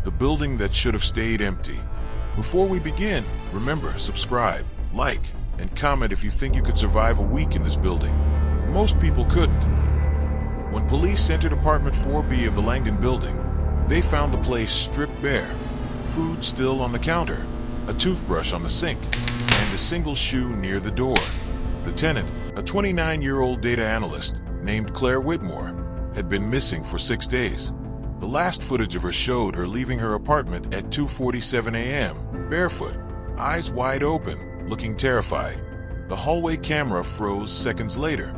the building that should have stayed empty. Before we begin, remember, subscribe, like, and comment if you think you could survive a week in this building. Most people couldn't. When police entered apartment 4B of the Langdon Building, they found the place stripped bare. Food still on the counter, a toothbrush on the sink, and a single shoe near the door. The tenant, a 29-year-old data analyst named Claire Whitmore, had been missing for 6 days. The last footage of her showed her leaving her apartment at 2:47 a.m., barefoot, eyes wide open, looking terrified. The hallway camera froze seconds later.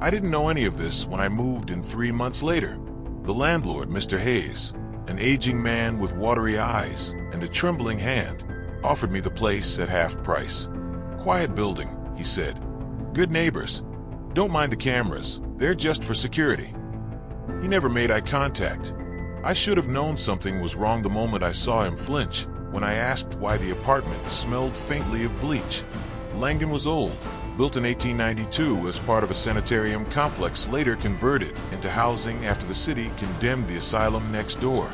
I didn't know any of this when I moved in 3 months later. The landlord, Mr. Hayes, an aging man with watery eyes and a trembling hand, offered me the place at half price. "Quiet building," he said. "Good neighbors. Don't mind the cameras, they're just for security." He never made eye contact. I should have known something was wrong the moment I saw him flinch when I asked why the apartment smelled faintly of bleach. Langdon was old, built in 1892 as part of a sanitarium complex later converted into housing after the city condemned the asylum next door.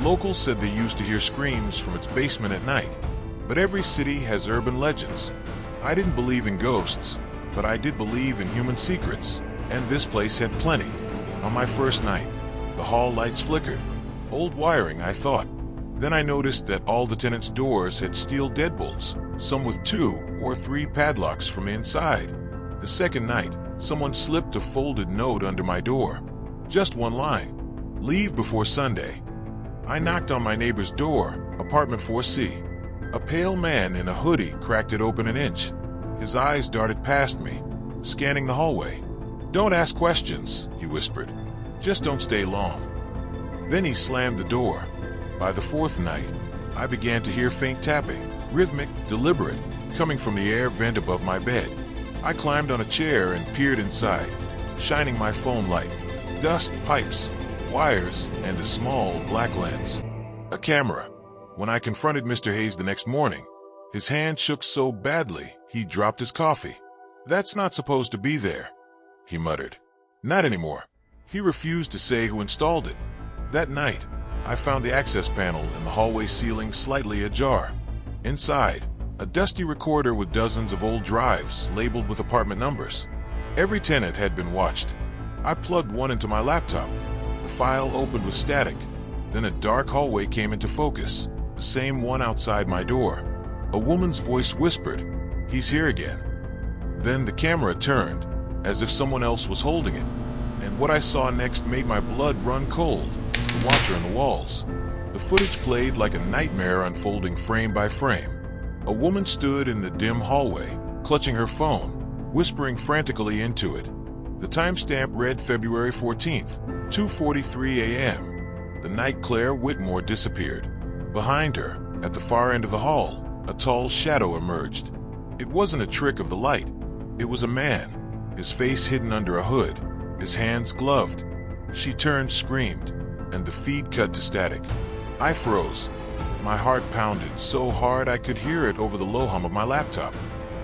Locals said they used to hear screams from its basement at night. But every city has urban legends. I didn't believe in ghosts, but I did believe in human secrets, and this place had plenty. On my first night, the hall lights flickered. Old wiring, I thought. Then I noticed that all the tenants' doors had steel deadbolts, some with 2 or 3 padlocks from the inside. The second night, someone slipped a folded note under my door. Just one line: "Leave before Sunday." I knocked on my neighbor's door, apartment 4C. A pale man in a hoodie cracked it open an inch. His eyes darted past me, scanning the hallway. "Don't ask questions," he whispered. "Just don't stay long." Then he slammed the door. By the 4th night, I began to hear faint tapping, rhythmic, deliberate, coming from the air vent above my bed. I climbed on a chair and peered inside, shining my phone light. Dust, pipes, wires, and a small black lens. A camera. When I confronted Mr. Hayes the next morning, his hand shook so badly he dropped his coffee. "That's not supposed to be there," he muttered. "Not anymore." He refused to say who installed it. That night, I found the access panel in the hallway ceiling slightly ajar. Inside, a dusty recorder with dozens of old drives labeled with apartment numbers. Every tenant had been watched. I plugged one into my laptop. The file opened with static. Then a dark hallway came into focus, the same one outside my door. A woman's voice whispered, "He's here again." Then the camera turned, as if someone else was holding it. And what I saw next made my blood run cold. The watcher in the walls. The footage played like a nightmare unfolding frame by frame. A woman stood in the dim hallway, clutching her phone, whispering frantically into it. The timestamp read February 14th, 2:43 a.m. The night Claire Whitmore disappeared. Behind her, at the far end of the hall, a tall shadow emerged. It wasn't a trick of the light. It was a man, his face hidden under a hood, his hands gloved. She turned, screamed, and the feed cut to static. I froze. My heart pounded so hard I could hear it over the low hum of my laptop.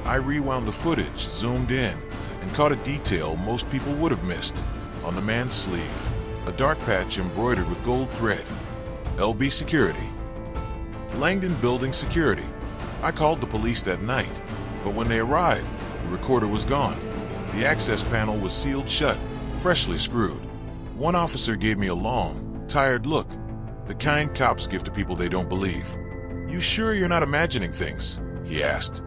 I rewound the footage, zoomed in, and caught a detail most people would have missed. On the man's sleeve, a dark patch embroidered with gold thread. LB Security. Langdon Building Security. I called the police that night, but when they arrived, the recorder was gone. The access panel was sealed shut, freshly screwed. One officer gave me a long, tired look, the kind cops give to people they don't believe. "You sure you're not imagining things?" he asked.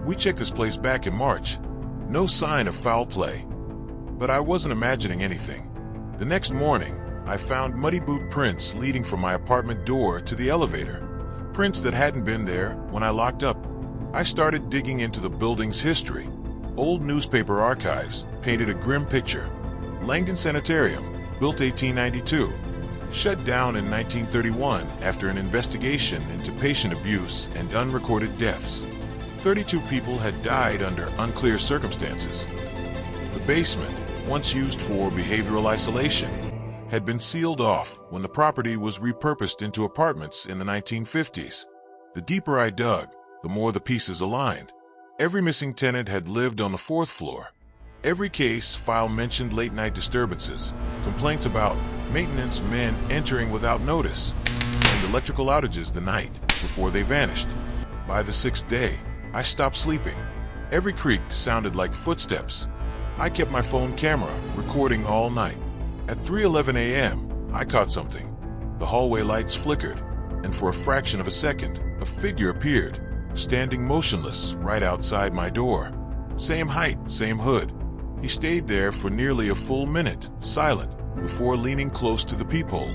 "We checked this place back in March. No sign of foul play." But I wasn't imagining anything. The next morning, I found muddy boot prints leading from my apartment door to the elevator. Prints that hadn't been there when I locked up. I started digging into the building's history. Old newspaper archives painted a grim picture. Langdon Sanitarium, built 1892. Shut down in 1931 after an investigation into patient abuse and unrecorded deaths. 32 people had died under unclear circumstances. The basement, once used for behavioral isolation, had been sealed off when the property was repurposed into apartments in the 1950s. The deeper I dug, the more the pieces aligned. Every missing tenant had lived on the 4th floor. Every case file mentioned late-night disturbances, complaints about maintenance men entering without notice, and and electrical outages the night before they vanished. By the 6th day, I stopped sleeping. Every creak sounded like footsteps. I kept my phone camera recording all night. At 3:11 a.m., I caught something. The hallway lights flickered, and for a fraction of a second, a figure appeared, standing motionless right outside my door. Same height, same hood. He stayed there for nearly a full minute, silent, before leaning close to the peephole.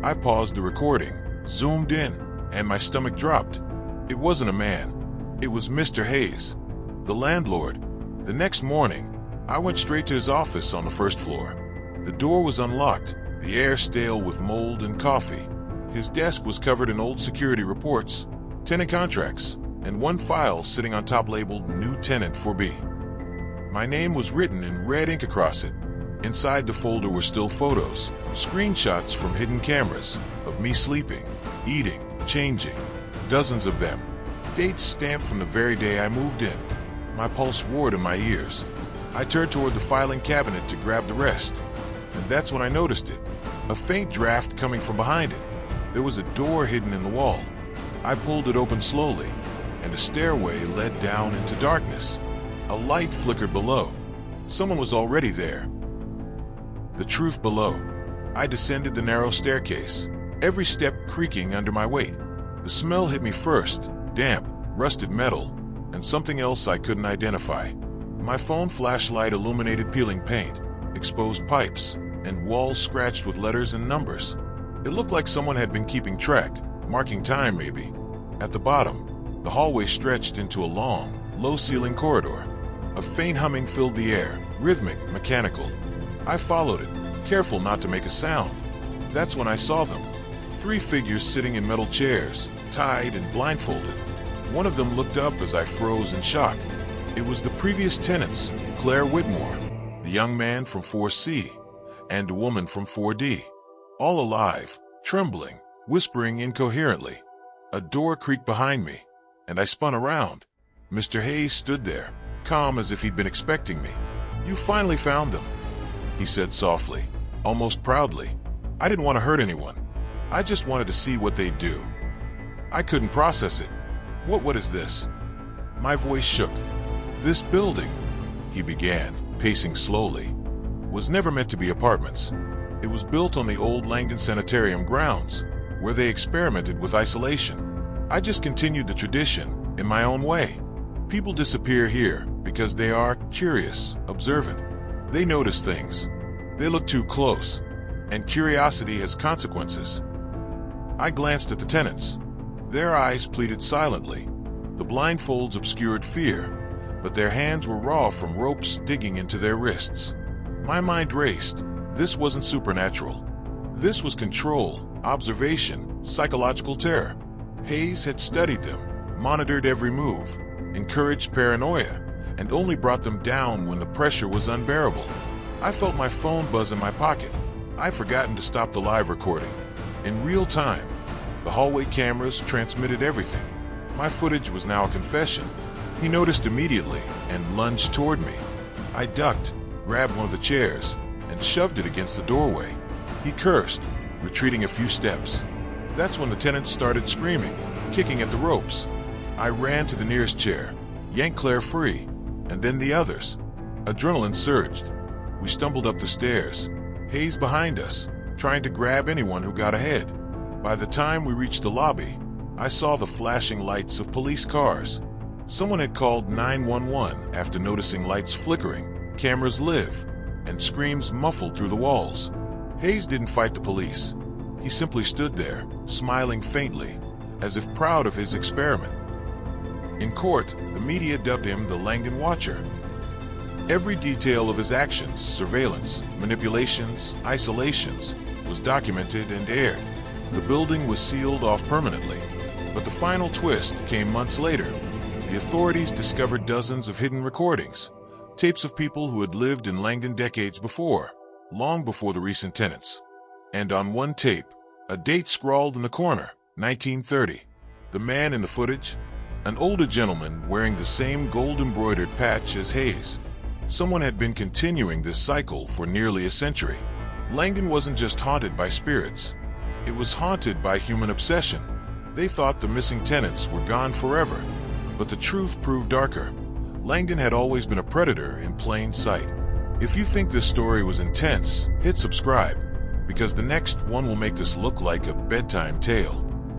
I paused the recording, zoomed in, and my stomach dropped. It wasn't a man. It was Mr. Hayes, the landlord. The next morning, I went straight to his office on the first floor. The door was unlocked, the air stale with mold and coffee. His desk was covered in old security reports, tenant contracts, and one file sitting on top labeled New Tenant for B. My name was written in red ink across it. Inside the folder were still photos, screenshots from hidden cameras, of me sleeping, eating, changing, dozens of them. Dates stamped from the very day I moved in. My pulse roared in my ears. I turned toward the filing cabinet to grab the rest, and that's when I noticed it. A faint draft coming from behind it. There was a door hidden in the wall. I pulled it open slowly, and a stairway led down into darkness. A light flickered below. Someone was already there. The truth below. I descended the narrow staircase, every step creaking under my weight. The smell hit me first, damp, rusted metal, and something else I couldn't identify. My phone flashlight illuminated peeling paint, exposed pipes, and walls scratched with letters and numbers. It looked like someone had been keeping track, marking time maybe. At the bottom, the hallway stretched into a long, low-ceiling corridor. A faint humming filled the air, rhythmic, mechanical. I followed it, careful not to make a sound. That's when I saw them. 3 figures sitting in metal chairs, tied and blindfolded. One of them looked up as I froze in shock. It was the previous tenants, Claire Whitmore, the young man from 4C, and a woman from 4D. All alive, trembling, whispering incoherently. A door creaked behind me, and I spun around. Mr. Hayes stood there, calm as if he'd been expecting me. "You finally found them," he said softly, almost proudly. I didn't want to hurt anyone. I just wanted to see what they'd do. I couldn't process it. What is this?" My voice shook. "This building," he began, pacing slowly, "was never meant to be apartments. It was built on the old Langdon Sanitarium grounds, where they experimented with isolation. I just continued the tradition in my own way. People disappear here because they are curious, observant. They notice things. They look too close, and curiosity has consequences." I glanced at the tenants. Their eyes pleaded silently. The blindfolds obscured fear, but their hands were raw from ropes digging into their wrists. My mind raced. This wasn't supernatural. This was control, observation, psychological terror. Hayes had studied them, monitored every move, encouraged paranoia, and only brought them down when the pressure was unbearable. I felt my phone buzz in my pocket. I'd forgotten to stop the live recording. In real time, the hallway cameras transmitted everything. My footage was now a confession. He noticed immediately and lunged toward me. I ducked, grabbed one of the chairs, and shoved it against the doorway. He cursed, retreating a few steps. That's when the tenants started screaming, kicking at the ropes. I ran to the nearest chair, yanked Claire free, and then the others. Adrenaline surged. We stumbled up the stairs, Hayes behind us, trying to grab anyone who got ahead. By the time we reached the lobby, I saw the flashing lights of police cars. Someone had called 911 after noticing lights flickering, cameras live, and screams muffled through the walls. Hayes didn't fight the police. He simply stood there, smiling faintly, as if proud of his experiment. In court, the media dubbed him the Langdon Watcher. Every detail of his actions, surveillance, manipulations, isolations, was documented and aired. The building was sealed off permanently. But the final twist came months later. The authorities discovered dozens of hidden recordings, tapes of people who had lived in Langdon decades before, long before the recent tenants. And on one tape, a date scrawled in the corner, 1930. The man in the footage? An older gentleman wearing the same gold-embroidered patch as Hayes. Someone had been continuing this cycle for nearly a century. Langdon wasn't just haunted by spirits. It was haunted by human obsession. They thought the missing tenants were gone forever, but the truth proved darker. Langdon had always been a predator in plain sight. If you think this story was intense, hit subscribe, because the next one will make this look like a bedtime tale.